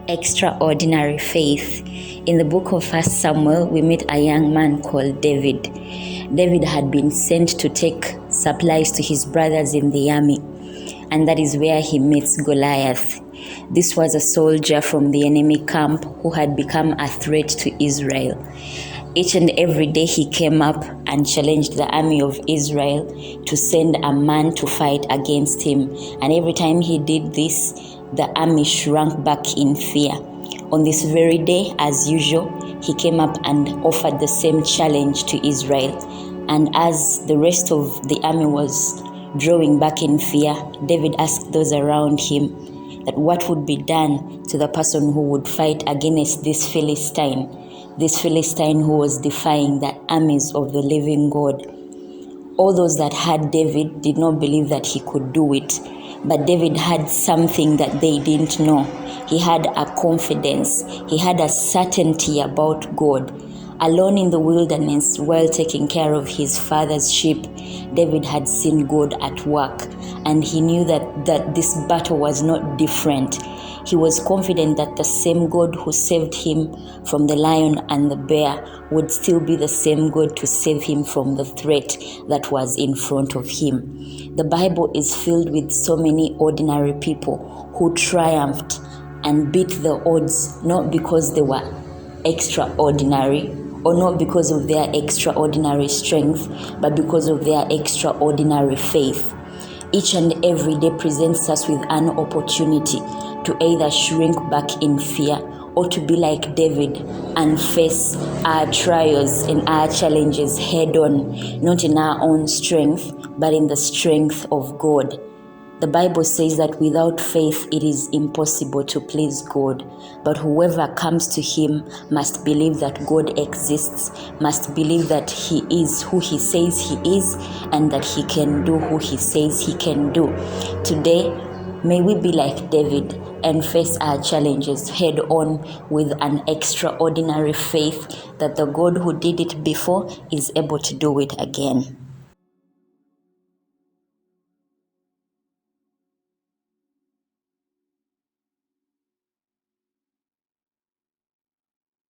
Extraordinary faith. In the book of 1 Samuel, we meet a young man called David. David had been sent to take supplies to his brothers in the army, and that is where he meets Goliath. This was a soldier from the enemy camp who had become a threat to Israel. Each and every day he came up and challenged the army of Israel to send a man to fight against him. And every time he did this, the army shrank back in fear. On this very day, as usual, he came up and offered the same challenge to Israel. And as the rest of the army was drawing back in fear, David asked those around him that what would be done to the person who would fight against this Philistine who was defying the armies of the living God. All those that had David did not believe that he could do it, but David had something that they didn't know. He had a confidence, he had a certainty about God. Alone in the wilderness while taking care of his father's sheep, David had seen God at work, and he knew that this battle was not different. He was confident that the same God who saved him from the lion and the bear would still be the same God to save him from the threat that was in front of him. The Bible is filled with so many ordinary people who triumphed and beat the odds, not because they were extraordinary or not because of their extraordinary strength, but because of their extraordinary faith. Each and every day presents us with an opportunity to either shrink back in fear or to be like David and face our trials and our challenges head on, not in our own strength, but in the strength of God. The Bible says that without faith it is impossible to please God, but whoever comes to him must believe that God exists, must believe that he is who he says he is, and that he can do who he says he can do. Today, may we be like David and face our challenges head on with an extraordinary faith that the God who did it before is able to do it again.